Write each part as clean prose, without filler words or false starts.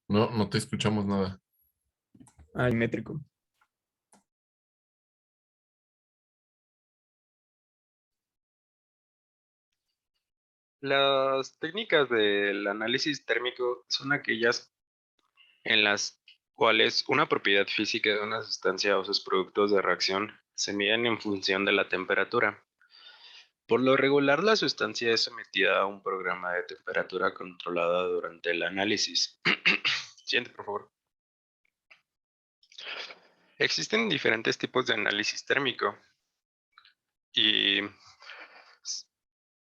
No, no te escuchamos nada. Métrico. Las técnicas del análisis térmico son aquellas en las cuales una propiedad física de una sustancia o sus productos de reacción se miden en función de la temperatura. Por lo regular, la sustancia es sometida a un programa de temperatura controlada durante el análisis. Siguiente, por favor. Existen diferentes tipos de análisis térmico y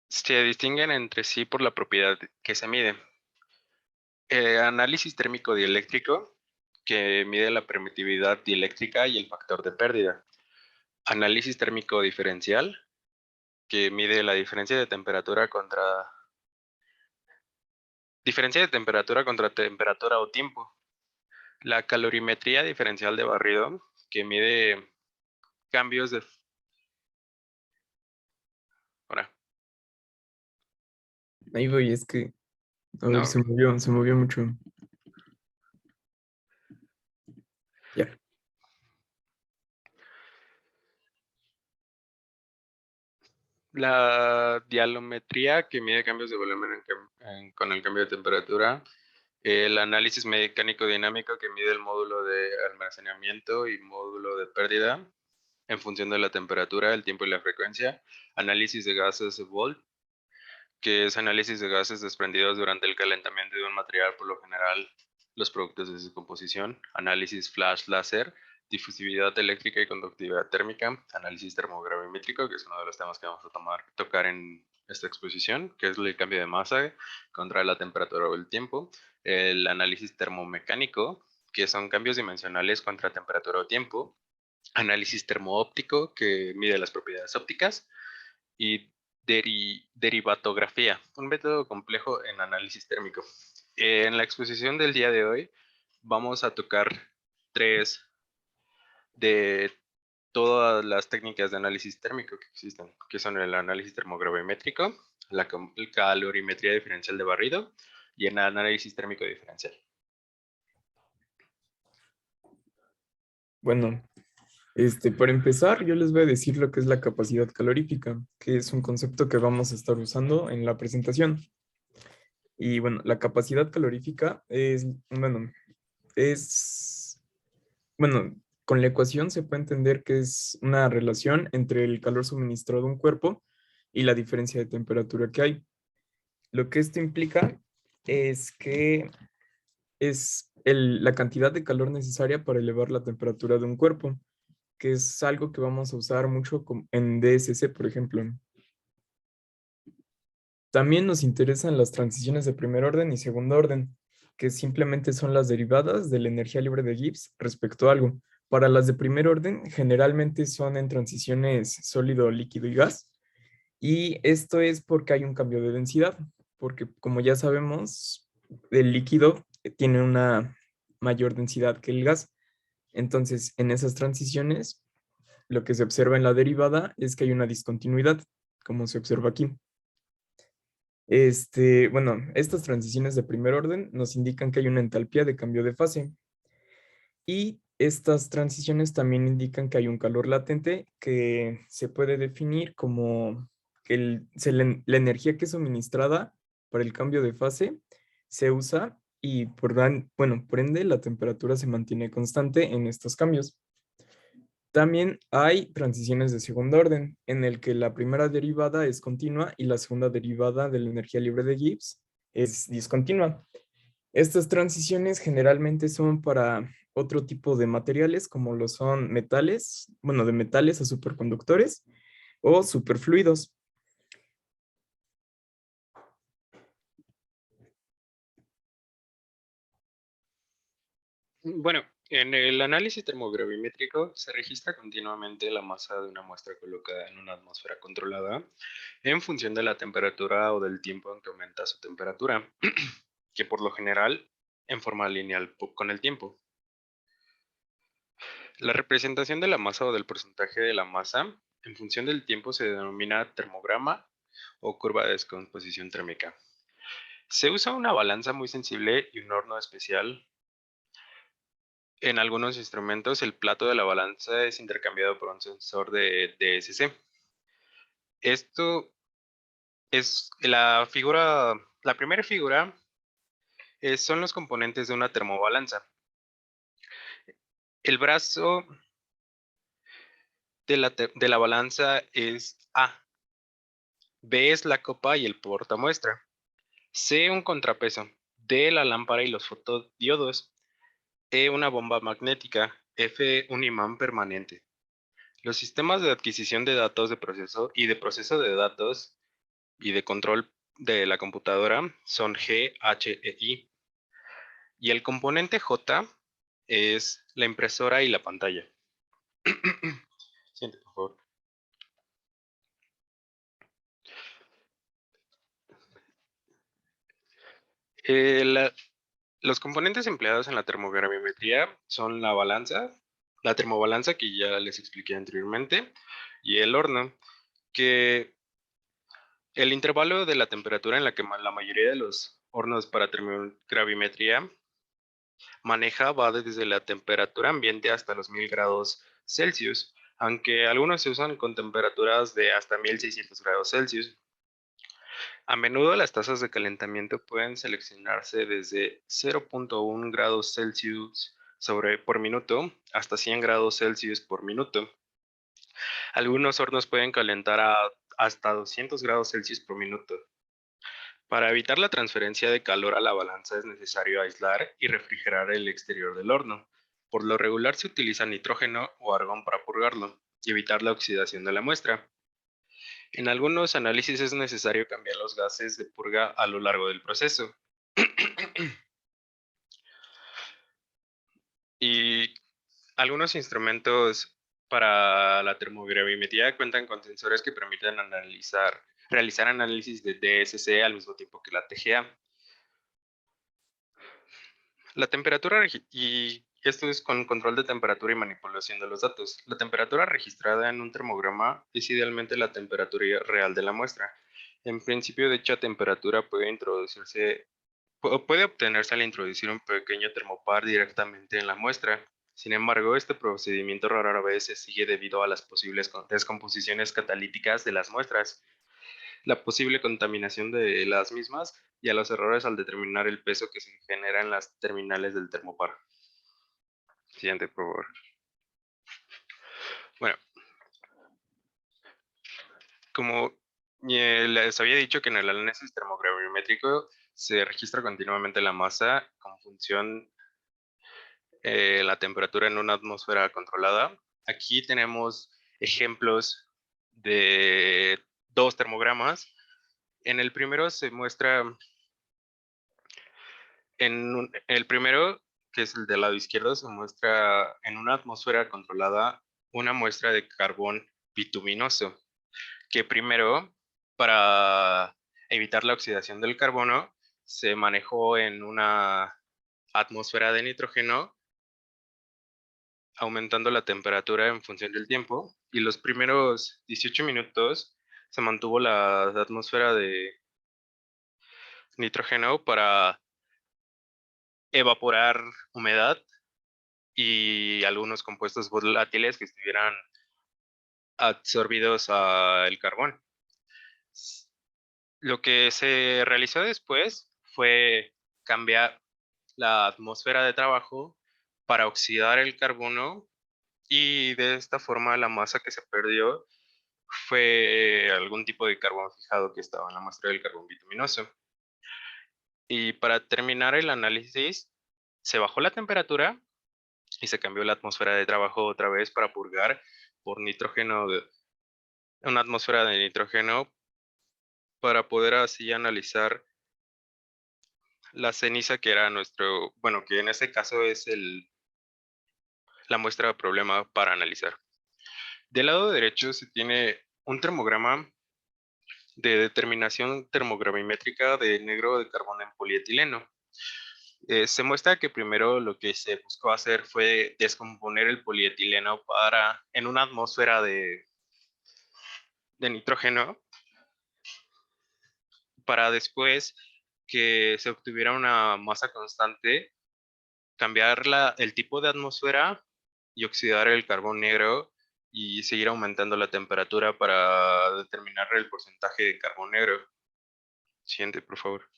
se distinguen entre sí por la propiedad que se mide. Análisis térmico dieléctrico, que mide la permitividad dieléctrica y el factor de pérdida. Análisis térmico diferencial, que mide la diferencia de temperatura o tiempo. La calorimetría diferencial de barrido, que mide cambios de... Ahora, Ahí voy, es que, a ver, no. se movió mucho. Ya. La dialometría, que mide cambios de volumen con el cambio de temperatura. El análisis mecánico dinámico, que mide el módulo de almacenamiento y módulo de pérdida en función de la temperatura, el tiempo y la frecuencia. Análisis de gases Volt, que es análisis de gases desprendidos durante el calentamiento de un material, por lo general los productos de su composición. Análisis flash láser, difusividad eléctrica y conductividad térmica. Análisis termogravimétrico, que es uno de los temas que vamos a tocar en esta exposición, que es el cambio de masa contra la temperatura o el tiempo. El análisis termomecánico, que son cambios dimensionales contra temperatura o tiempo. Análisis termoóptico, que mide las propiedades ópticas. Y derivatografía, un método complejo en análisis térmico. En la exposición del día de hoy vamos a tocar tres de todas las técnicas de análisis térmico que existen, que son el análisis termogravimétrico, la calorimetría diferencial de barrido y el análisis térmico diferencial. Bueno, para empezar, yo les voy a decir lo que es la capacidad calorífica, que es un concepto que vamos a estar usando en la presentación. Y bueno, la capacidad calorífica es, bueno, con la ecuación se puede entender que es una relación entre el calor suministrado a un cuerpo y la diferencia de temperatura que hay. Lo que esto implica es que es la cantidad de calor necesaria para elevar la temperatura de un cuerpo, que es algo que vamos a usar mucho en DSC, por ejemplo. También nos interesan las transiciones de primer orden y segundo orden, que simplemente son las derivadas de la energía libre de Gibbs respecto a algo. Para las de primer orden, generalmente son en transiciones sólido, líquido y gas. Y esto es porque hay un cambio de densidad, porque como ya sabemos, el líquido tiene una mayor densidad que el gas. Entonces, en esas transiciones, lo que se observa en la derivada es que hay una discontinuidad, como se observa aquí. Bueno, estas transiciones de primer orden nos indican que hay una entalpía de cambio de fase y estas transiciones también indican que hay un calor latente que se puede definir como que la energía que es suministrada para el cambio de fase se usa y por ende la temperatura se mantiene constante en estos cambios. También hay transiciones de segundo orden, en el que la primera derivada es continua y la segunda derivada de la energía libre de Gibbs es discontinua. Estas transiciones generalmente son para otro tipo de materiales, como lo son metales, bueno, de metales a superconductores o superfluidos. Bueno, en el análisis termogravimétrico se registra continuamente la masa de una muestra colocada en una atmósfera controlada en función de la temperatura o del tiempo en que aumenta su temperatura, que por lo general en forma lineal con el tiempo. La representación de la masa o del porcentaje de la masa en función del tiempo se denomina termograma o curva de descomposición térmica. Se usa una balanza muy sensible y un horno especial En algunos instrumentos, el plato de la balanza es intercambiado por un sensor de DSC. Esto es la primera figura son los componentes de una termobalanza. El brazo de la balanza es A, B es la copa y el portamuestra, C un contrapeso, D la lámpara y los fotodiodos, E una bomba magnética, F un imán permanente. Los sistemas de adquisición de datos de proceso y de proceso de datos y de control de la computadora son G, H e I. Y el componente J es la impresora y la pantalla. Siguiente, por favor. Los componentes empleados en la termogravimetría son la termobalanza que ya les expliqué anteriormente, y el horno, que el intervalo de la temperatura en la que la mayoría de los hornos para termogravimetría maneja va desde la temperatura ambiente hasta los 1000 grados Celsius, aunque algunos se usan con temperaturas de hasta 1600 grados Celsius. A menudo las tasas de calentamiento pueden seleccionarse desde 0.1 grados Celsius por minuto hasta 100 grados Celsius por minuto. Algunos hornos pueden calentar hasta 200 grados Celsius por minuto. Para evitar la transferencia de calor a la balanza es necesario aislar y refrigerar el exterior del horno. Por lo regular se utiliza nitrógeno o argón para purgarlo y evitar la oxidación de la muestra. En algunos análisis es necesario cambiar los gases de purga a lo largo del proceso. Y algunos instrumentos para la termogravimetría cuentan con sensores que permiten realizar análisis de DSC al mismo tiempo que la TGA. La temperatura y esto es con control de temperatura y manipulación de los datos. La temperatura registrada en un termograma es idealmente la temperatura real de la muestra. En principio, dicha temperatura puede obtenerse al introducir un pequeño termopar directamente en la muestra. Sin embargo, este procedimiento rara vez se sigue debido a las posibles descomposiciones catalíticas de las muestras, la posible contaminación de las mismas y a los errores al determinar el peso que se genera en las terminales del termopar. Siguiente, por favor. Bueno, como les había dicho que en el análisis termogravimétrico se registra continuamente la masa con función la temperatura en una atmósfera controlada. Aquí tenemos ejemplos de dos termogramas. En el primero se muestra, el primero, que es el del lado izquierdo, se muestra en una atmósfera controlada una muestra de carbón bituminoso, que primero, para evitar la oxidación del carbono, se manejó en una atmósfera de nitrógeno aumentando la temperatura en función del tiempo, y los primeros 18 minutos se mantuvo la atmósfera de nitrógeno para evaporar humedad y algunos compuestos volátiles que estuvieran absorbidos al carbón. Lo que se realizó después fue cambiar la atmósfera de trabajo para oxidar el carbono, y de esta forma la masa que se perdió fue algún tipo de carbón fijado que estaba en la muestra del carbón bituminoso. Y para terminar el análisis, se bajó la temperatura y se cambió la atmósfera de trabajo otra vez para purgar por nitrógeno, una atmósfera de nitrógeno, para poder así analizar la ceniza que era bueno, que en este caso es la muestra de problema para analizar. Del lado derecho se tiene un termograma de determinación termogravimétrica de negro de carbono en polietileno. Se muestra que primero lo que se buscó hacer fue descomponer el polietileno en una atmósfera de nitrógeno, para después que se obtuviera una masa constante cambiar el tipo de atmósfera y oxidar el carbón negro y seguir aumentando la temperatura para determinar el porcentaje de carbón negro. Siguiente, por favor.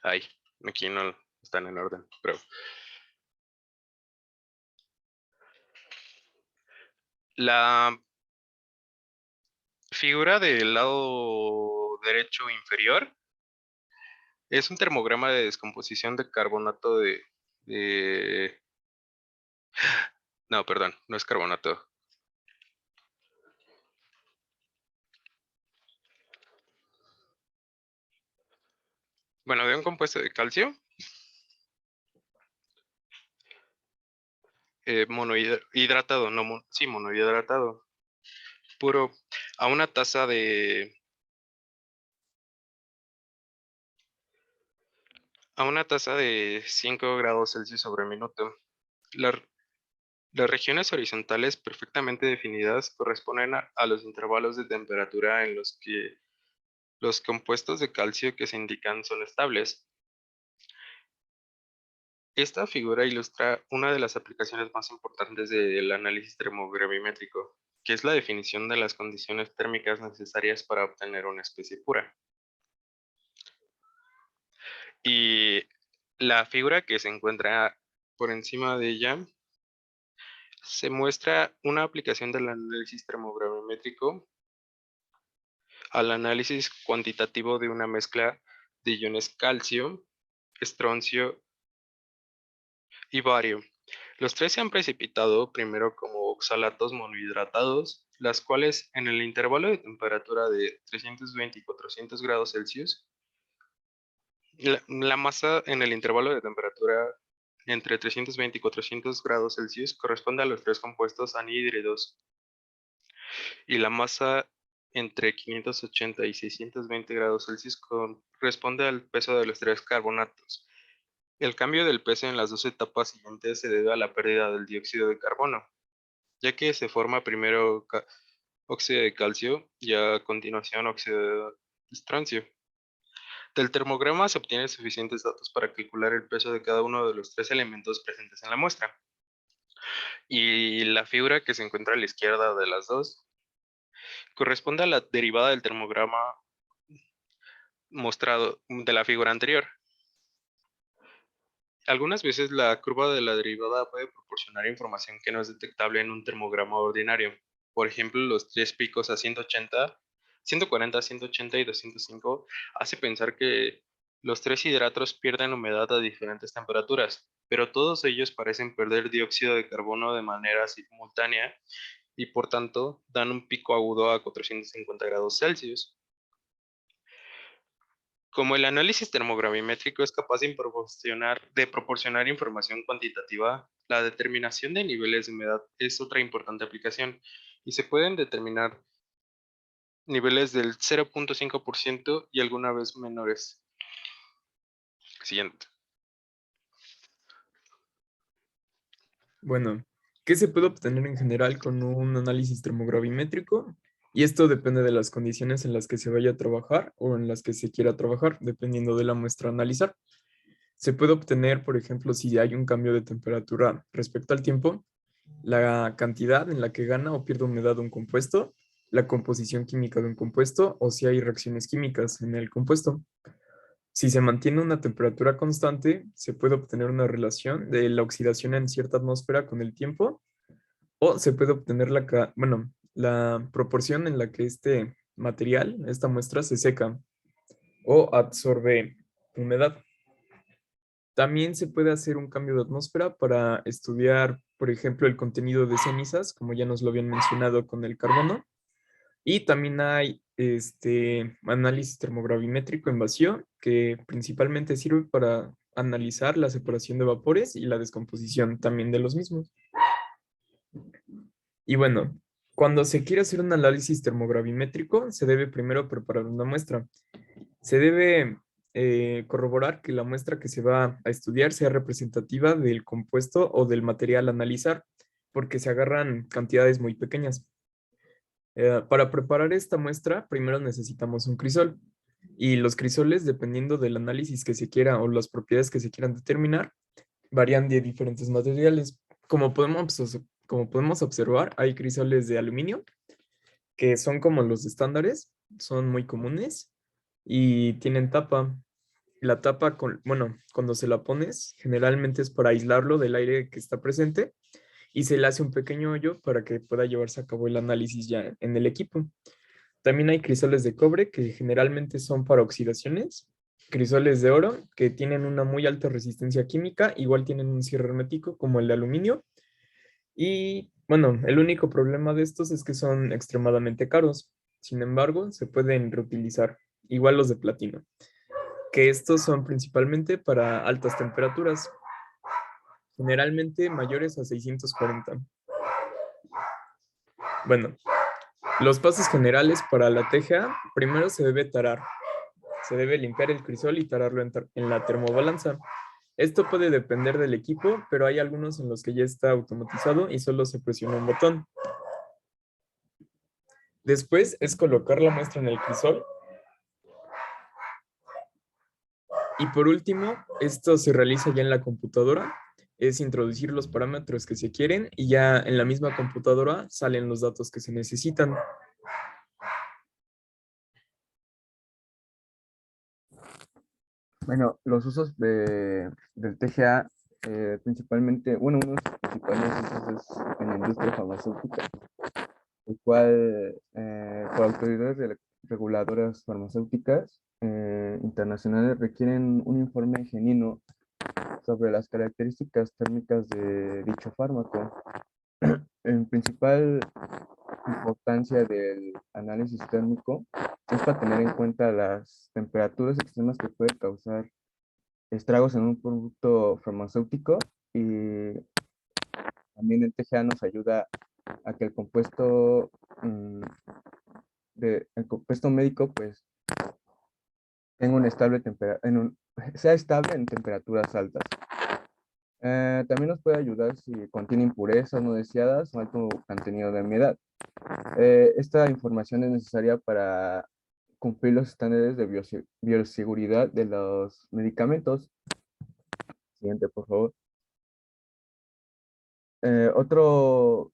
Ay, aquí no están en orden, pero la figura del lado derecho inferior es un termograma de descomposición de carbonato de... No, perdón, no es carbonato. Bueno, de un compuesto de calcio. Monohidratado, no, sí, monohidratado. Puro, a una tasa de... A una tasa de 5 grados Celsius sobre minuto. La- Las regiones horizontales perfectamente definidas corresponden a los intervalos de temperatura en los que los compuestos de calcio que se indican son estables. Esta figura ilustra una de las aplicaciones más importantes del análisis termogravimétrico, que es la definición de las condiciones térmicas necesarias para obtener una especie pura. Y la figura que se encuentra por encima de ella se muestra una aplicación del análisis termogravimétrico al análisis cuantitativo de una mezcla de iones calcio, estroncio y bario. Los tres se han precipitado primero como oxalatos monohidratados, las cuales en el intervalo de temperatura de 320 y 400 grados Celsius, la masa en el intervalo de temperatura entre 320 y 400 grados Celsius corresponde a los tres compuestos anhídridos y la masa entre 580 y 620 grados Celsius corresponde al peso de los tres carbonatos. El cambio del peso en las dos etapas siguientes se debe a la pérdida del dióxido de carbono, ya que se forma primero óxido de calcio y a continuación óxido de estroncio. Del termograma se obtienen suficientes datos para calcular el peso de cada uno de los tres elementos presentes en la muestra. Y la figura que se encuentra a la izquierda de las dos corresponde a la derivada del termograma mostrado de la figura anterior. Algunas veces la curva de la derivada puede proporcionar información que no es detectable en un termograma ordinario. Por ejemplo, los tres picos a 180, 140, 180 y 205 hace pensar que los tres hidratos pierden humedad a diferentes temperaturas, pero todos ellos parecen perder dióxido de carbono de manera simultánea y por tanto dan un pico agudo a 450 grados Celsius. Como el análisis termogravimétrico es capaz de proporcionar información cuantitativa, la determinación de niveles de humedad es otra importante aplicación y se pueden determinar niveles del 0.5% y alguna vez menores. Siguiente. Bueno, ¿qué se puede obtener en general con un análisis termogravimétrico? Y esto depende de las condiciones en las que se vaya a trabajar o en las que se quiera trabajar, dependiendo de la muestra a analizar. Se puede obtener, por ejemplo, si hay un cambio de temperatura respecto al tiempo, la cantidad en la que gana o pierde humedad un compuesto, la composición química de un compuesto o si hay reacciones químicas en el compuesto. Si se mantiene una temperatura constante, se puede obtener una relación de la oxidación en cierta atmósfera con el tiempo o se puede obtener la proporción en la que este material, esta muestra, se seca o absorbe humedad. También se puede hacer un cambio de atmósfera para estudiar, por ejemplo, el contenido de cenizas, como ya nos lo habían mencionado con el carbono. Y también hay análisis termogravimétrico en vacío, que principalmente sirve para analizar la separación de vapores y la descomposición también de los mismos. Y bueno, cuando se quiere hacer un análisis termogravimétrico, se debe primero preparar una muestra. Se debe corroborar que la muestra que se va a estudiar sea representativa del compuesto o del material a analizar, porque se agarran cantidades muy pequeñas. Para preparar esta muestra, primero necesitamos un crisol. Y los crisoles, dependiendo del análisis que se quiera o las propiedades que se quieran determinar, varían de diferentes materiales. Como podemos observar, hay crisoles de aluminio, que son como los estándares, son muy comunes y tienen tapa. La tapa, bueno, cuando se la pones, generalmente es para aislarlo del aire que está presente y se le hace un pequeño hoyo para que pueda llevarse a cabo el análisis ya en el equipo. También hay crisoles de cobre que generalmente son para oxidaciones, crisoles de oro que tienen una muy alta resistencia química, igual tienen un cierre hermético como el de aluminio. Y bueno, el único problema de estos es que son extremadamente caros. Sin embargo, se pueden reutilizar, igual los de platino, que estos son principalmente para altas temperaturas, generalmente mayores a 640. Bueno, los pasos generales para la teja, primero se debe tarar. Se debe limpiar el crisol y tararlo en la termobalanza. Esto puede depender del equipo, pero hay algunos en los que ya está automatizado y solo se presiona un botón. Después es colocar la muestra en el crisol. Y por último, esto se realiza ya en la computadora. Es introducir los parámetros que se quieren y ya en la misma computadora salen los datos que se necesitan. Bueno, los usos del TGA, principalmente, bueno, uno de los principales usos es en la industria farmacéutica, el cual, por autoridades reguladoras farmacéuticas internacionales, requieren un informe genuino sobre las características térmicas de dicho fármaco. En principal importancia del análisis térmico es para tener en cuenta las temperaturas extremas que puede causar estragos en un producto farmacéutico, y también el TGA nos ayuda a que el compuesto médico pues tenga un estable sea estable en temperaturas altas. También nos puede ayudar si contiene impurezas no deseadas o alto contenido de humedad. Esta información es necesaria para cumplir los estándares de bioseguridad de los medicamentos. Siguiente, por favor. Otro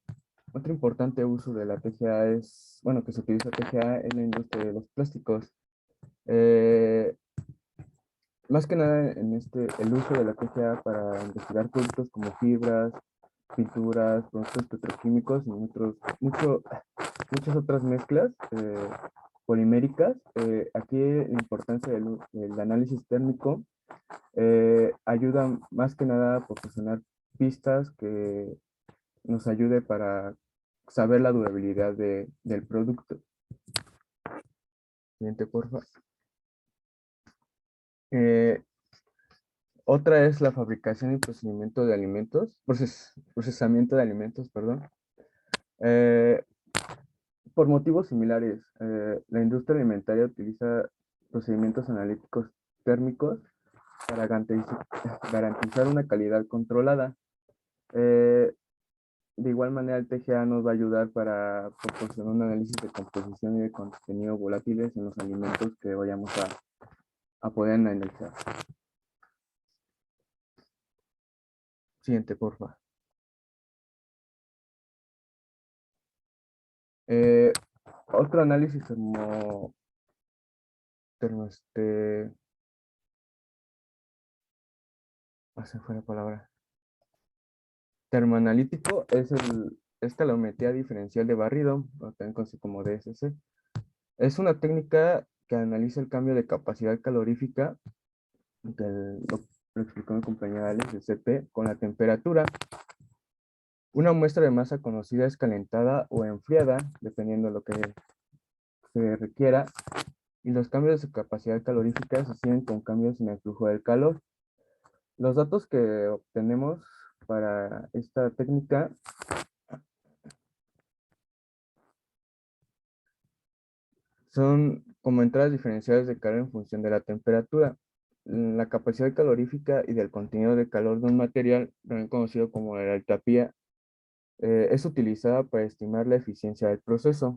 importante uso de la TGA bueno, que se utiliza TGA en la industria de los plásticos. Más que nada el uso de la TGA para investigar productos como fibras, pinturas, productos petroquímicos y muchas otras mezclas poliméricas. Aquí la importancia del análisis térmico ayuda más que nada a proporcionar pistas que nos ayude para saber la durabilidad del producto. Siguiente, por favor. Otra es la fabricación y procesamiento de alimentos, procesamiento de alimentos, perdón. Por motivos similares, la industria alimentaria utiliza procedimientos analíticos térmicos para garantizar una calidad controlada. De igual manera, el TGA nos va a ayudar para proporcionar un análisis de composición y de contenido volátiles en los alimentos que vayamos a poder analizar. Siguiente, por favor. Otro análisis se fue la palabra. Termoanalítico es calometría diferencial de barrido, o también conocido como DSC. Es una técnica que analiza el cambio de capacidad calorífica, lo explicó mi compañera Alex de CP, con la temperatura. Una muestra de masa conocida es calentada o enfriada, dependiendo de lo que se requiera, y los cambios de su capacidad calorífica se siguen con cambios en el flujo del calor. Los datos que obtenemos para esta técnica son como entradas diferenciales de calor en función de la temperatura. La capacidad calorífica y del contenido de calor de un material, también conocido como la entalpía, es utilizada para estimar la eficiencia del proceso.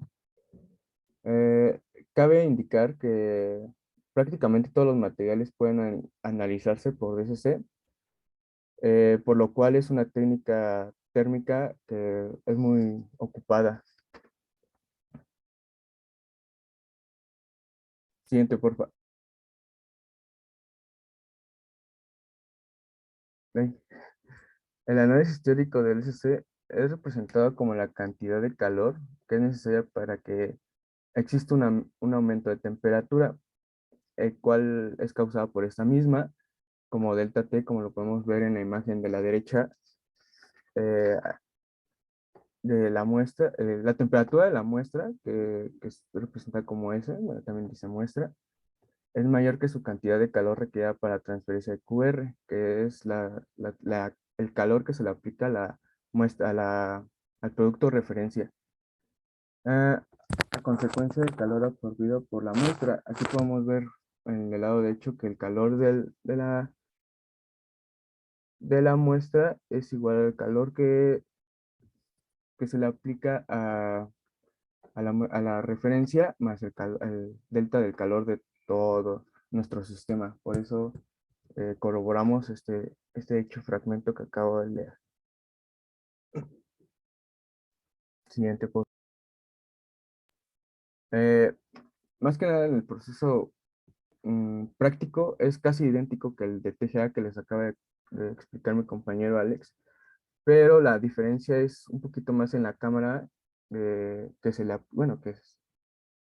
Cabe indicar que prácticamente todos los materiales pueden analizarse por DSC, por lo cual es una técnica térmica que es muy ocupada. Siguiente, por favor. El análisis teórico del SC es representado como la cantidad de calor que es necesaria para que exista un aumento de temperatura, el cual es causado por esta misma, como delta T, como lo podemos ver en la imagen de la derecha eh, de la muestra. La temperatura de la muestra, que es representada como S, bueno, también dice muestra, es mayor que su cantidad de calor requerida para transferencia de QR, que es el calor que se le aplica a la muestra, al producto referencia. A consecuencia del calor absorbido por la muestra. Aquí podemos ver en el lado derecho que el calor de la muestra es igual al calor que se le aplica a la referencia más el delta del calor de todo nuestro sistema. Por eso corroboramos este hecho fragmento que acabo de leer. Siguiente, por más que nada, en el proceso práctico es casi idéntico que el de TGA que les acaba de explicar mi compañero Alex, pero la diferencia es un poquito más en la cámara bueno,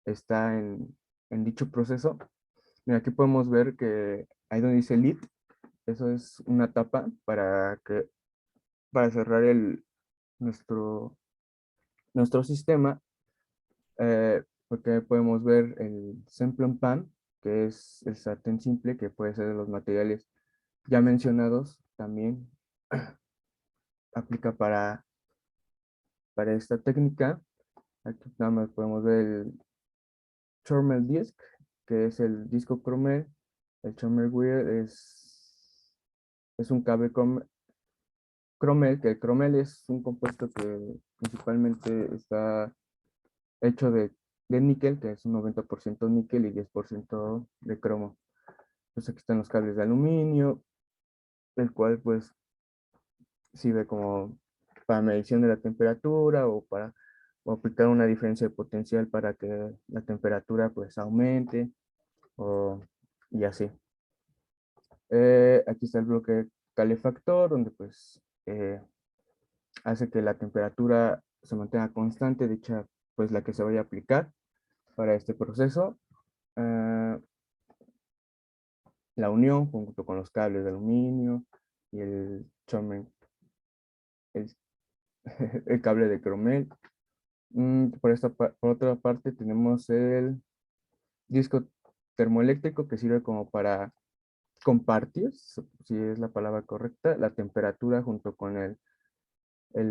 está en dicho proceso. Mira, aquí podemos ver que ahí donde dice lead, eso es una tapa para cerrar nuestro, nuestro sistema, porque podemos ver el simple and pan, que es el sartén simple, que puede ser de los materiales ya mencionados, también aplica para esta técnica. Aquí nada más podemos ver el Chormel Disc, que es el disco Cromel. El Chormel Wire es un cable Cromel, que el Cromel es un compuesto que principalmente está hecho de níquel, que es un 90% níquel y 10% de cromo. Pues aquí están los cables de aluminio, el cual pues sirve como para medición de la temperatura o aplicar una diferencia de potencial para que la temperatura pues aumente y así. Aquí está el bloque calefactor, donde pues hace que la temperatura se mantenga constante, dicha pues la que se vaya a aplicar para este proceso. Ah, la unión junto con los cables de aluminio y el, el cable de cromel. Por otra parte tenemos el disco termoeléctrico que sirve como para compartir, si es la palabra correcta, la temperatura junto con el,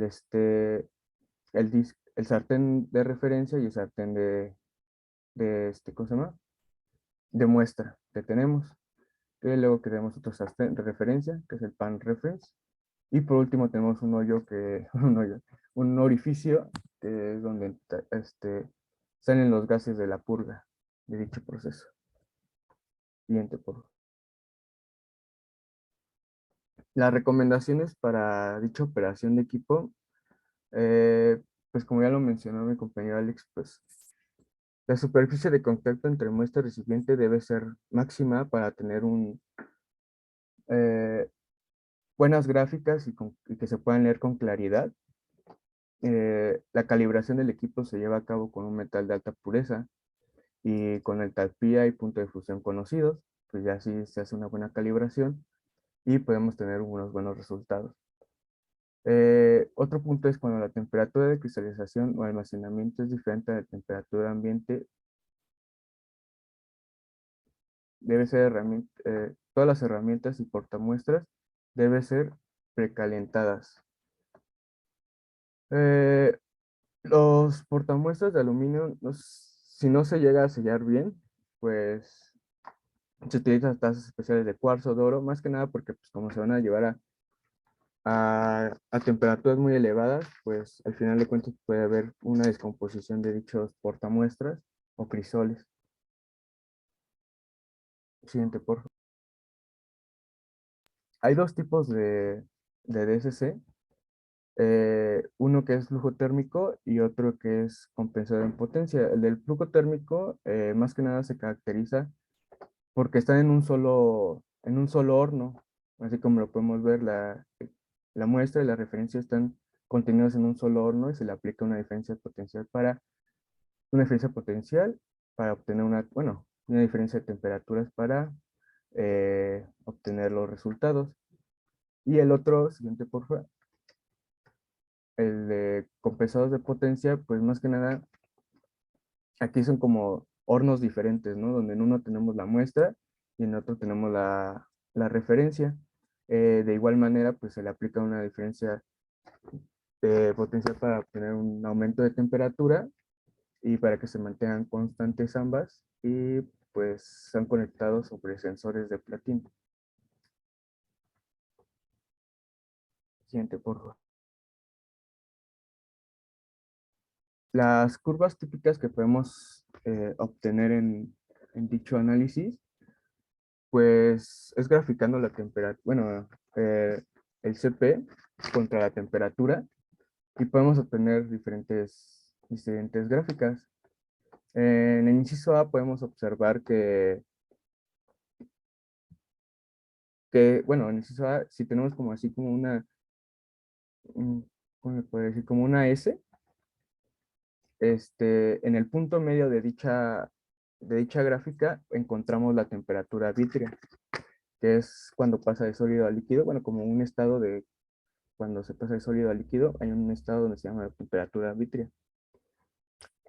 este, el sartén de referencia y el sartén ¿cómo se llama? De muestra que tenemos. Y luego tenemos otro sartén de referencia, que es el pan reference. Y por último tenemos un hoyo un orificio, que es donde salen los gases de la purga de dicho proceso. Siguiente, por favor. Las recomendaciones para dicha operación de equipo, pues como ya lo mencionó mi compañero Alex, pues la superficie de contacto entre muestra y recipiente debe ser máxima para tener eh, buenas gráficas y que se puedan leer con claridad. La calibración del equipo se lleva a cabo con un metal de alta pureza y con entalpía y punto de fusión conocidos, pues ya así se hace una buena calibración y podemos tener unos buenos resultados. Otro punto es cuando la temperatura de cristalización o almacenamiento es diferente a la temperatura ambiente, debe ser todas las herramientas y portamuestras deben ser precalentadas. Eh, los portamuestras de aluminio, si no se llega a sellar bien, pues se utilizan tazas especiales de cuarzo, de oro, más que nada porque pues, como se van a llevar a temperaturas muy elevadas, pues al final de cuentas puede haber una descomposición de dichos portamuestras o crisoles. Siguiente, por favor. Hay dos tipos de DSC. Uno que es flujo térmico y otro que es compensador en potencia. El del flujo térmico, más que nada, se caracteriza porque están en un solo horno. Así como lo podemos ver, la muestra y la referencia están contenidos en un solo horno y se le aplica una diferencia potencial para obtener una diferencia de temperaturas para obtener los resultados. Y el otro, siguiente por favor, el de compensados de potencia, pues más que nada, aquí son como hornos diferentes, ¿no? Donde en uno tenemos la muestra y en otro tenemos la referencia. De igual manera, pues se le aplica una diferencia de potencial para obtener un aumento de temperatura y para que se mantengan constantes ambas y pues están conectados sobre sensores de platino. Siguiente, por favor. Las curvas típicas que podemos obtener en dicho análisis, pues es graficando la temperatura, el CP contra la temperatura y podemos obtener diferentes gráficas. En el inciso A podemos observar bueno, en el inciso A, si tenemos como así como ¿cómo le puedo decir? Como una S, en el punto medio de dicha gráfica encontramos la temperatura vítrea, que es cuando pasa de sólido a líquido, bueno, como un estado de cuando se pasa de sólido a líquido, hay un estado donde se llama temperatura vítrea.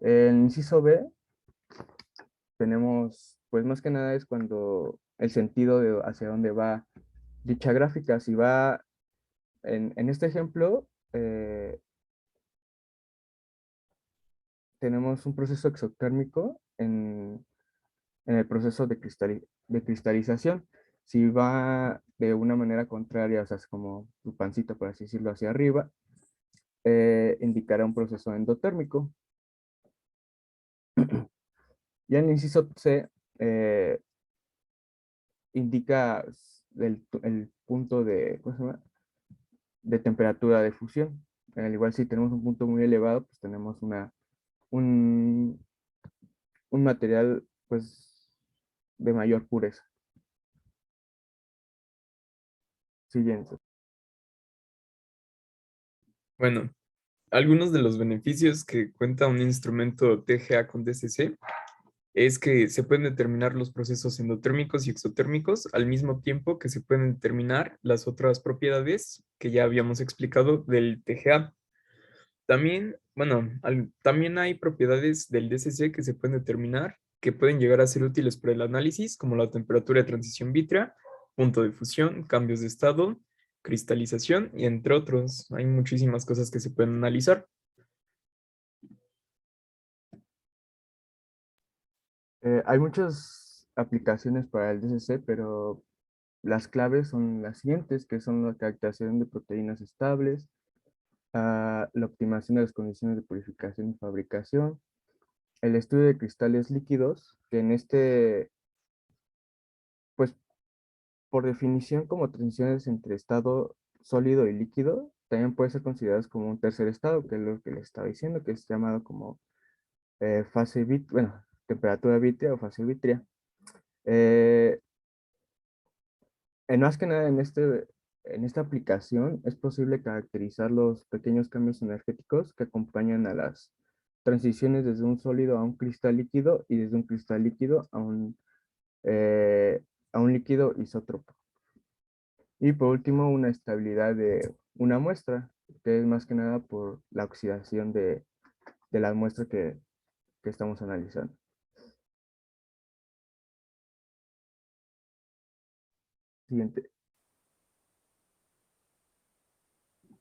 En el inciso B tenemos, pues más que nada es cuando el sentido de hacia dónde va dicha gráfica. Si va, en este ejemplo, tenemos un proceso exotérmico en el proceso de cristalización. Si va de una manera contraria, o sea, es como tu pancito, por así decirlo, hacia arriba, indicará un proceso endotérmico. Ya en el inciso C, indica el punto ¿cómo se llama? De temperatura de fusión. Al igual si tenemos un punto muy elevado, pues tenemos un, un material pues de mayor pureza. Siguiente. Bueno, algunos de los beneficios que cuenta un instrumento TGA con DCC es que se pueden determinar los procesos endotérmicos y exotérmicos al mismo tiempo que se pueden determinar las otras propiedades que ya habíamos explicado del TGA. También, bueno, también hay propiedades del DCC que se pueden determinar que pueden llegar a ser útiles para el análisis, como la temperatura de transición vítrea, punto de fusión, cambios de estado, cristalización y entre otros. Hay muchísimas cosas que se pueden analizar. Hay muchas aplicaciones para el DCC, pero las claves son las siguientes, que son la caracterización de proteínas estables, la optimización de las condiciones de purificación y fabricación, el estudio de cristales líquidos, que pues por definición como transiciones entre estado sólido y líquido, también puede ser consideradas como un tercer estado, que es lo que les estaba diciendo, que es llamado como temperatura vítrea o fase vítrea. Más que nada en esta aplicación es posible caracterizar los pequeños cambios energéticos que acompañan a las transiciones desde un sólido a un cristal líquido y desde un cristal líquido a un líquido isótropo. Y por último, una estabilidad de una muestra, que es más que nada por la oxidación de la muestra que estamos analizando. Siguiente.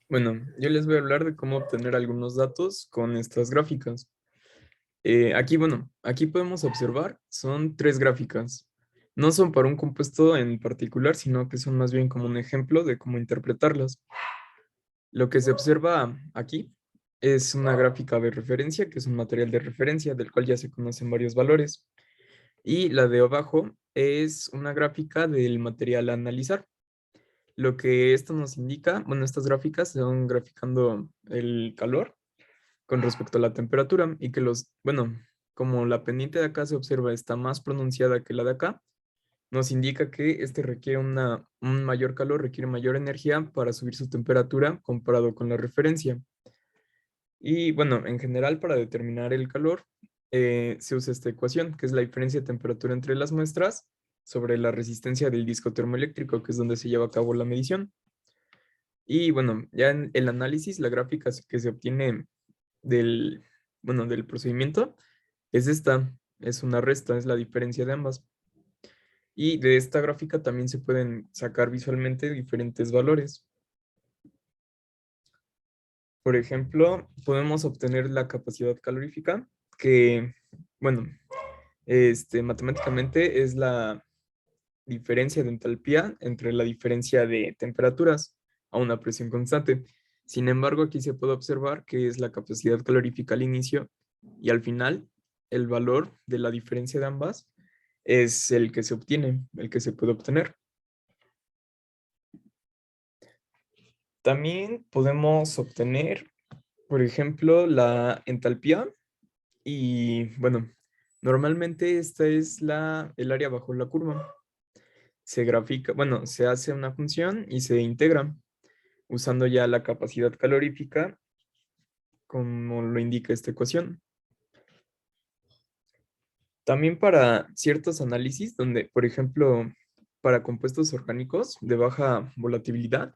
Bueno, yo les voy a hablar de cómo obtener algunos datos con estas gráficas. Aquí podemos observar, son tres gráficas. No son para un compuesto en particular, sino que son más bien como un ejemplo de cómo interpretarlas. Lo que se observa aquí es una gráfica de referencia, que es un material de referencia del cual ya se conocen varios valores. Y la de abajo es una gráfica del material a analizar. Lo que esto nos indica, bueno, estas gráficas se van graficando el calor con respecto a la temperatura y que bueno, como la pendiente de acá se observa está más pronunciada que la de acá, nos indica que este requiere un mayor calor, requiere mayor energía para subir su temperatura comparado con la referencia. Y bueno, en general para determinar el calor se usa esta ecuación, que es la diferencia de temperatura entre las muestras sobre la resistencia del disco termoeléctrico, que es donde se lleva a cabo la medición. Y bueno, ya en el análisis, la gráfica que se obtiene del, bueno, del procedimiento es esta, es una resta, es la diferencia de ambas. Y de esta gráfica también se pueden sacar visualmente diferentes valores. Por ejemplo, podemos obtener la capacidad calorífica, que, bueno, matemáticamente es la diferencia de entalpía entre la diferencia de temperaturas a una presión constante. Sin embargo, aquí se puede observar que es la capacidad calorífica al inicio y al final el valor de la diferencia de ambas es el que se obtiene, el que se puede obtener. También podemos obtener, por ejemplo, la entalpía y bueno, normalmente esta es el área bajo la curva. Se grafica, bueno, se hace una función y se integra usando ya la capacidad calorífica como lo indica esta ecuación. También para ciertos análisis donde, por ejemplo, para compuestos orgánicos de baja volatilidad,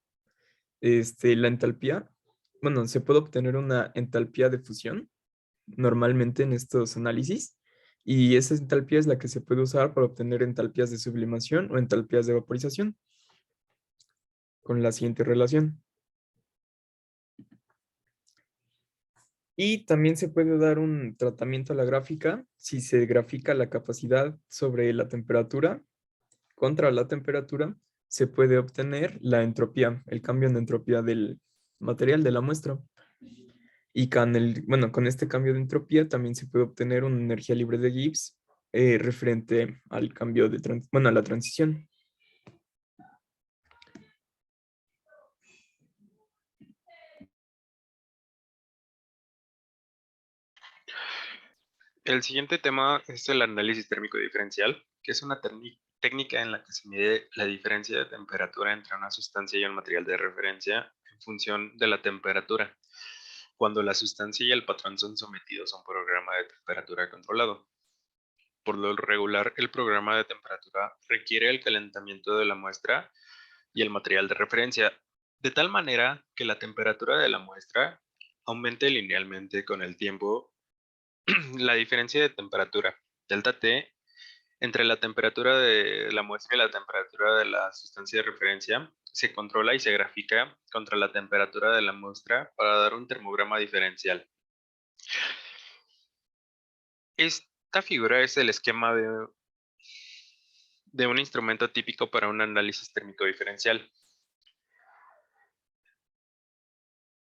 la entalpía, bueno, se puede obtener una entalpía de fusión normalmente en estos análisis y esa entalpía es la que se puede usar para obtener entalpías de sublimación o entalpías de vaporización con la siguiente relación. Y también se puede dar un tratamiento a la gráfica si se grafica la capacidad sobre la temperatura. Contra la temperatura se puede obtener la entropía, el cambio en entropía del material de la muestra. Y con este cambio de entropía también se puede obtener una energía libre de Gibbs referente al cambio a la transición. El siguiente tema es el análisis térmico diferencial, que es una técnica en la que se mide la diferencia de temperatura entre una sustancia y un material de referencia en función de la temperatura, cuando la sustancia y el patrón son sometidos a un programa de temperatura controlado. Por lo regular, el programa de temperatura requiere el calentamiento de la muestra y el material de referencia, de tal manera que la temperatura de la muestra aumente linealmente con el tiempo. La diferencia de temperatura, delta T, entre la temperatura de la muestra y la temperatura de la sustancia de referencia, se controla y se grafica contra la temperatura de la muestra para dar un termograma diferencial. Esta figura es el esquema de un instrumento típico para un análisis térmico diferencial.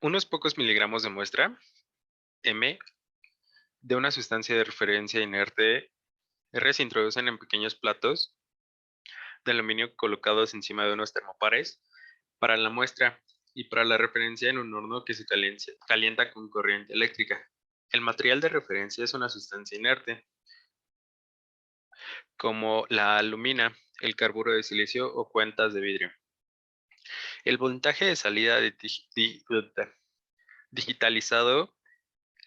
Unos pocos miligramos de muestra, M, de una sustancia de referencia inerte, R, se introducen en pequeños platos de aluminio colocados encima de unos termopares para la muestra y para la referencia en un horno que se calienta con corriente eléctrica. El material de referencia es una sustancia inerte, como la alumina, el carburo de silicio o cuentas de vidrio. El voltaje de salida digitalizado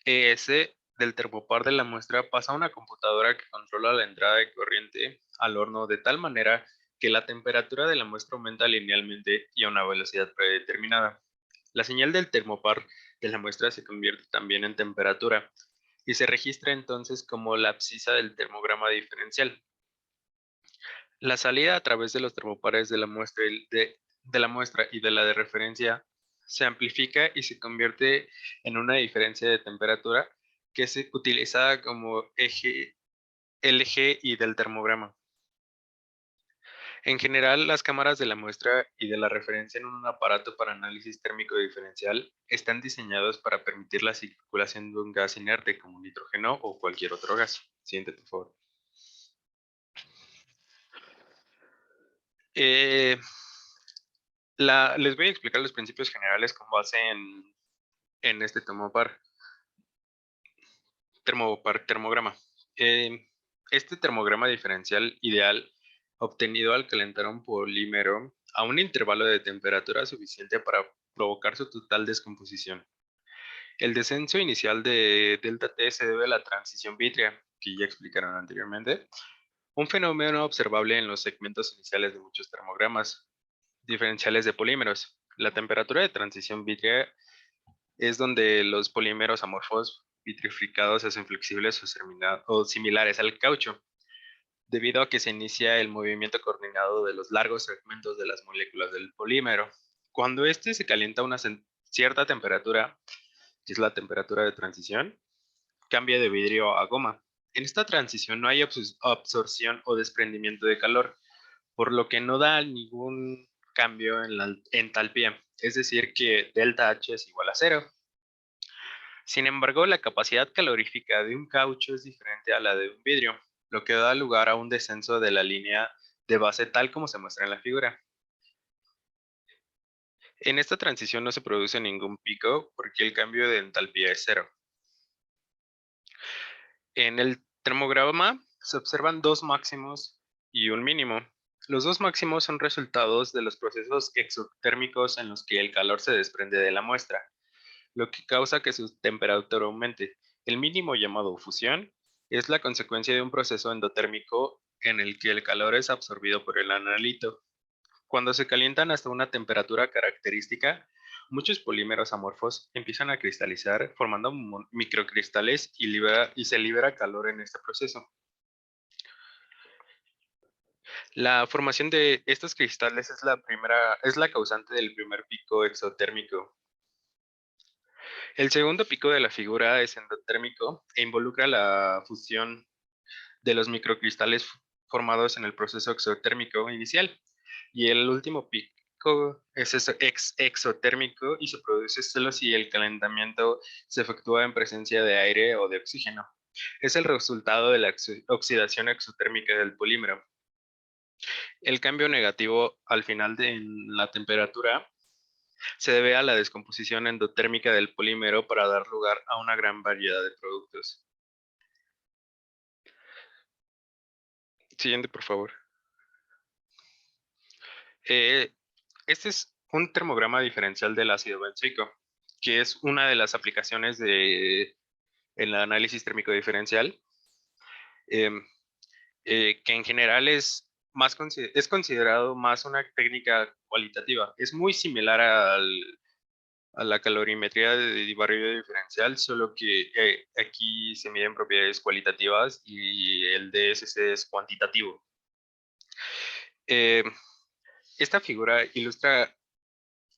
ES del termopar de la muestra pasa a una computadora que controla la entrada de corriente al horno de tal manera que la temperatura de la muestra aumenta linealmente y a una velocidad predeterminada. La señal del termopar de la muestra se convierte también en temperatura y se registra entonces como la abscisa del termograma diferencial. La salida a través de los termopares de la muestra y de la de referencia se amplifica y se convierte en una diferencia de temperatura que es utilizada como el eje y del termograma. En general, las cámaras de la muestra y de la referencia en un aparato para análisis térmico diferencial están diseñados para permitir la circulación de un gas inerte como nitrógeno o cualquier otro gas. Siguiente, por favor. Eh, les voy a explicar los principios generales con base en este termograma. Este termograma diferencial ideal obtenido al calentar un polímero a un intervalo de temperatura suficiente para provocar su total descomposición. El descenso inicial de delta T se debe a la transición vítrea, que ya explicaron anteriormente, un fenómeno observable en los segmentos iniciales de muchos termogramas diferenciales de polímeros. La temperatura de transición vítrea es donde los polímeros amorfos vitrificados se hacen flexibles o similares al caucho, debido a que se inicia el movimiento coordinado de los largos segmentos de las moléculas del polímero. Cuando éste se calienta a una cierta temperatura, que es la temperatura de transición, cambia de vidrio a goma. En esta transición no hay absorción o desprendimiento de calor, por lo que no da ningún cambio en la entalpía, es decir, que delta H es igual a cero. Sin embargo, la capacidad calorífica de un caucho es diferente a la de un vidrio, lo que da lugar a un descenso de la línea de base tal como se muestra en la figura. En esta transición no se produce ningún pico porque el cambio de entalpía es cero. En el termograma se observan dos máximos y un mínimo. Los dos máximos son resultados de los procesos exotérmicos en los que el calor se desprende de la muestra, lo que causa que su temperatura aumente. El mínimo, llamado fusión, es la consecuencia de un proceso endotérmico en el que el calor es absorbido por el analito. Cuando se calientan hasta una temperatura característica, muchos polímeros amorfos empiezan a cristalizar formando microcristales y se libera calor en este proceso. La formación de estos cristales es la causante del primer pico exotérmico. El segundo pico de la figura es endotérmico e involucra la fusión de los microcristales formados en el proceso exotérmico inicial. Y el último pico es exotérmico y se produce solo si el calentamiento se efectúa en presencia de aire o de oxígeno. Es el resultado de la oxidación exotérmica del polímero. El cambio negativo al final de la temperatura se debe a la descomposición endotérmica del polímero para dar lugar a una gran variedad de productos. Siguiente, por favor. Este es un termograma diferencial del ácido benzoico, que es una de las aplicaciones en el análisis térmico diferencial, em, que en general es considerado más una técnica cualitativa. Es muy similar a la calorimetría de barrido diferencial, solo que aquí se miden propiedades cualitativas y el DSC es cuantitativo. Esta figura ilustra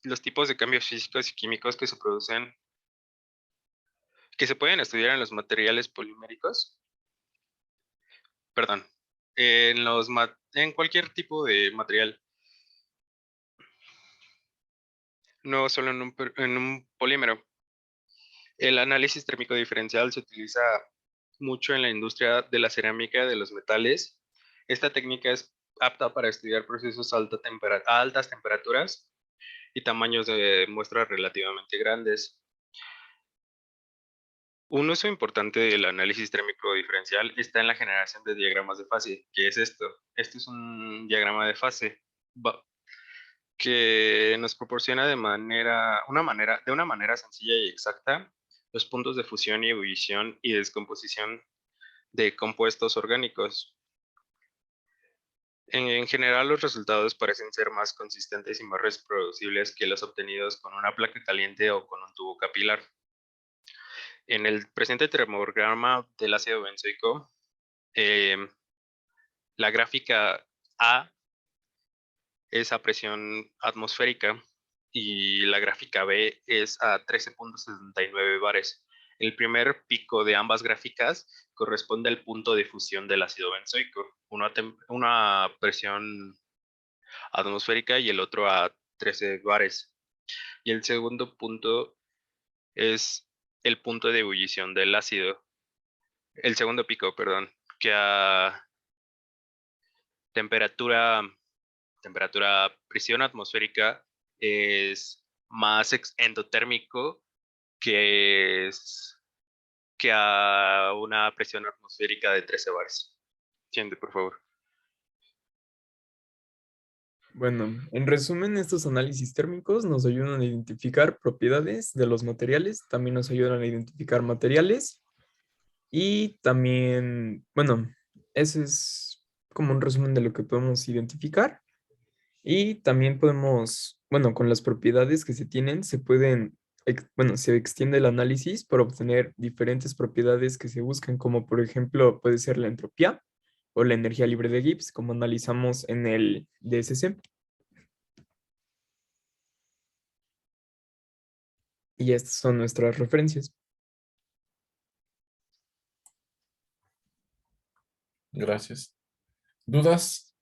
los tipos de cambios físicos y químicos que se producen, que se pueden estudiar en los materiales poliméricos, perdón, en cualquier tipo de material, no solo en un polímero. El análisis térmico diferencial se utiliza mucho en la industria de la cerámica de los metales. Esta técnica es apta para estudiar procesos a altas temperaturas y tamaños de muestras relativamente grandes. Un uso importante del análisis térmico diferencial está en la generación de diagramas de fase. ¿Qué es esto? Esto es un diagrama de fase que nos proporciona de una manera sencilla y exacta los puntos de fusión y ebullición y descomposición de compuestos orgánicos. En general, los resultados parecen ser más consistentes y más reproducibles que los obtenidos con una placa caliente o con un tubo capilar. En el presente termograma del ácido benzoico, la gráfica A es a presión atmosférica y la gráfica B es a 13.79 bares. El primer pico de ambas gráficas corresponde al punto de fusión del ácido benzoico, una presión atmosférica y el otro a 13 bares. Y el segundo punto es el punto de ebullición del ácido. El segundo pico, perdón, que a temperatura temperatura presión atmosférica es más endotérmico que a una presión atmosférica de 13 bars. Siguiente, por favor. Bueno, en resumen, estos análisis térmicos nos ayudan a identificar propiedades de los materiales, también nos ayudan a identificar materiales y también, bueno, ese es como un resumen de lo que podemos identificar. Y también podemos, bueno, con las propiedades que se tienen, se pueden, bueno, se extiende el análisis para obtener diferentes propiedades que se buscan, como por ejemplo puede ser la entropía o la energía libre de Gibbs, como analizamos en el DSC. Y estas son nuestras referencias. Gracias. ¿Dudas?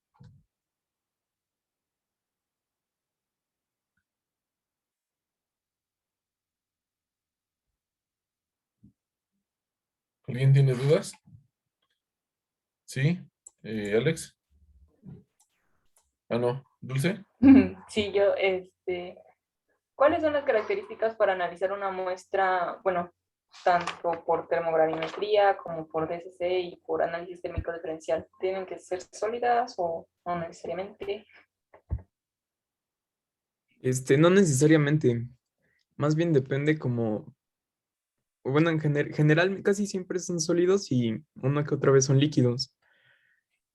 ¿Alguien tiene dudas? ¿Sí? ¿Alex? Ah, no. ¿Dulce? Sí, yo, ¿cuáles son las características para analizar una muestra, bueno, tanto por termogravimetría como por DSC y por análisis térmico diferencial? ¿Tienen que ser sólidas o no necesariamente? No necesariamente, más bien depende como, bueno, en general casi siempre son sólidos y una que otra vez son líquidos.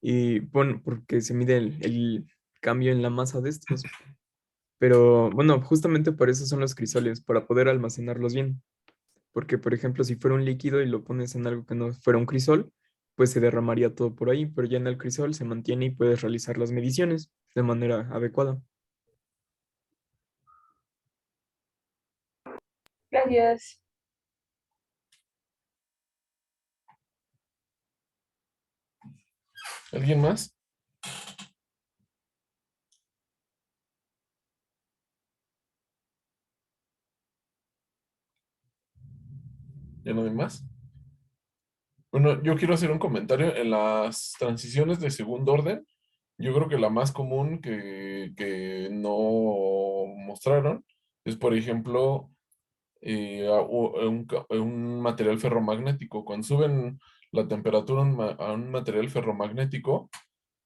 Y bueno, porque se mide el cambio en la masa de estos. Pero bueno, justamente por eso son los crisoles, para poder almacenarlos bien. Porque, por ejemplo, si fuera un líquido y lo pones en algo que no fuera un crisol, pues se derramaría todo por ahí, pero ya en el crisol se mantiene y puedes realizar las mediciones de manera adecuada. Gracias. ¿Alguien más? ¿Ya no hay más? Bueno, yo quiero hacer un comentario en las transiciones de segundo orden. Yo creo que la más común que no mostraron es, por ejemplo, un material ferromagnético. Cuando suben la temperatura a un material ferromagnético,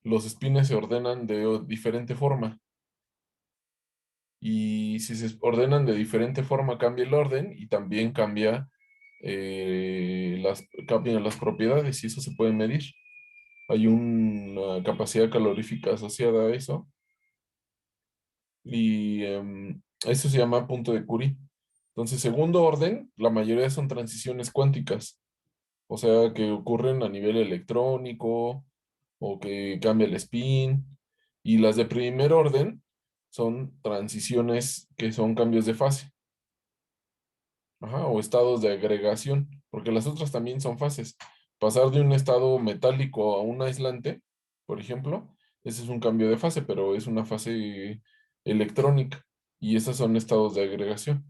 los espines se ordenan de diferente forma. Y si se ordenan de diferente forma, cambia el orden y también cambian las propiedades y eso se puede medir. Hay una capacidad calorífica asociada a eso y eso se llama punto de Curie. Entonces, segundo orden, la mayoría son transiciones cuánticas, o sea, que ocurren a nivel electrónico o que cambia el spin. Y las de primer orden son transiciones que son cambios de fase. Ajá, o estados de agregación, porque las otras también son fases. Pasar de un estado metálico a un aislante, por ejemplo, ese es un cambio de fase, pero es una fase electrónica y esas son estados de agregación.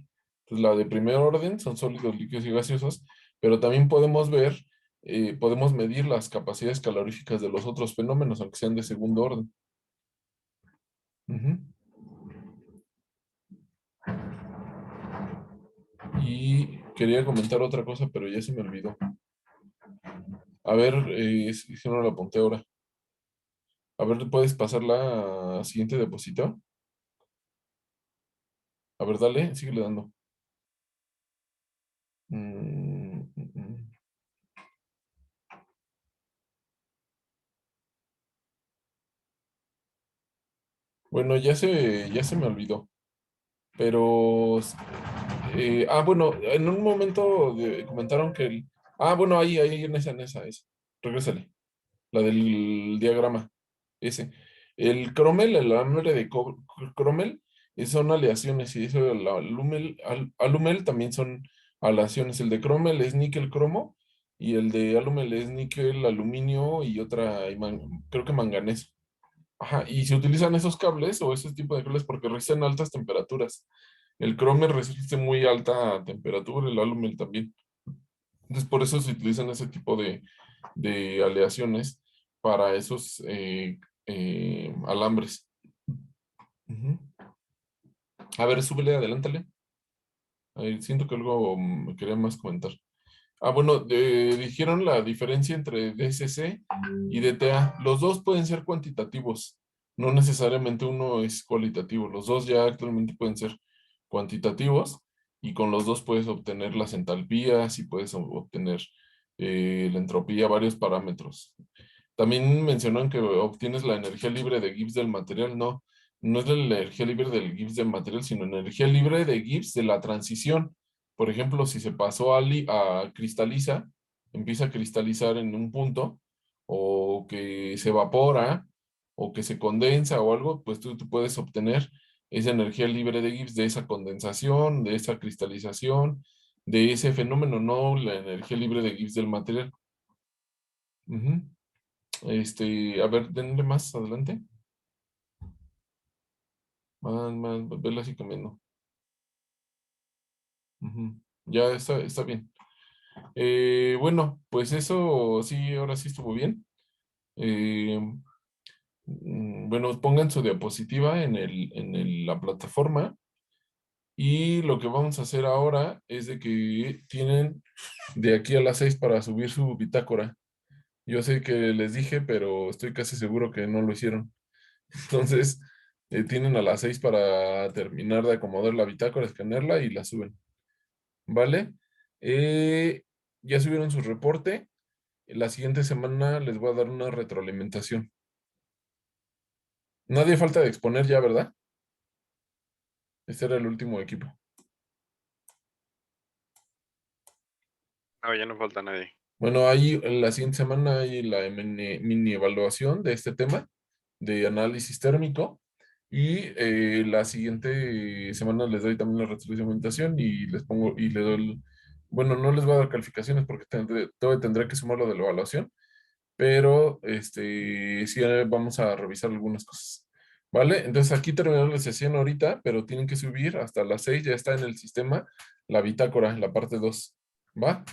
Entonces, la de primer orden son sólidos, líquidos y gaseosos, pero también podemos medir las capacidades caloríficas de los otros fenómenos, aunque sean de segundo orden. Ujú. Y quería comentar otra cosa, pero ya se me olvidó. A ver, si no la apunté ahora. A ver, ¿puedes pasar la siguiente diapositiva? A ver, dale, síguele dando. Mm, mm, mm. Bueno, ya se me olvidó. Pero, bueno, en un momento comentaron que bueno, ahí, en esa. Regrésale. La del diagrama. Ese. El cromel, el alambre de cromel, son aleaciones y eso, el alumel también son aleaciones. El de cromel es níquel cromo y el de alumel es níquel aluminio y otra, creo que manganeso. Ajá, y se utilizan esos cables o ese tipo de cables porque resisten altas temperaturas. El cromel resiste muy alta temperatura, el alumel también. Entonces, por eso se utilizan ese tipo de aleaciones para esos alambres. Ujú. A ver, súbele, adelántale. Ahí siento que algo me quería más comentar. Ah, bueno, dijeron la diferencia entre DSC y DTA. Los dos pueden ser cuantitativos, no necesariamente uno es cualitativo. Los dos ya actualmente pueden ser cuantitativos y con los dos puedes obtener las entalpías y puedes obtener la entropía, varios parámetros. También mencionan que obtienes la energía libre de Gibbs del material. No, no es la energía libre del Gibbs del material, sino energía libre de Gibbs de la transición. Por ejemplo, si se pasó a cristaliza, empieza a cristalizar en un punto, o que se evapora, o que se condensa o algo, pues tú puedes obtener esa energía libre de Gibbs de esa condensación, de esa cristalización, de ese fenómeno, no la energía libre de Gibbs del material. Ujú. A ver, denle más adelante. Más, verla así cambiando. Ujú. Ya está bien. Bueno, pues eso sí, ahora sí estuvo bien. Eh, bueno, pongan su diapositiva la plataforma. Y lo que vamos a hacer ahora es de que tienen de aquí a las 6 para subir su bitácora. Yo sé que les dije, pero estoy casi seguro que no lo hicieron. Entonces, tienen a las 6 para terminar de acomodar la bitácora, escanearla y la suben. ¿Vale? Ya subieron su reporte. La siguiente semana les voy a dar una retroalimentación. Nadie falta de exponer ya, ¿verdad? Este era el último equipo. No, ya no falta nadie. Bueno, ahí en la siguiente semana hay la mini evaluación de este tema de análisis térmico. Y la siguiente semana les doy también la retroalimentación y les pongo y le doy bueno, no les voy a dar calificaciones porque todavía tendré que sumar lo de la evaluación, pero sí vamos a revisar algunas cosas. ¿Vale? Entonces aquí terminamos la sesión ahorita, pero tienen que subir hasta las 6, ya está en el sistema la bitácora, la parte 2. ¿Va?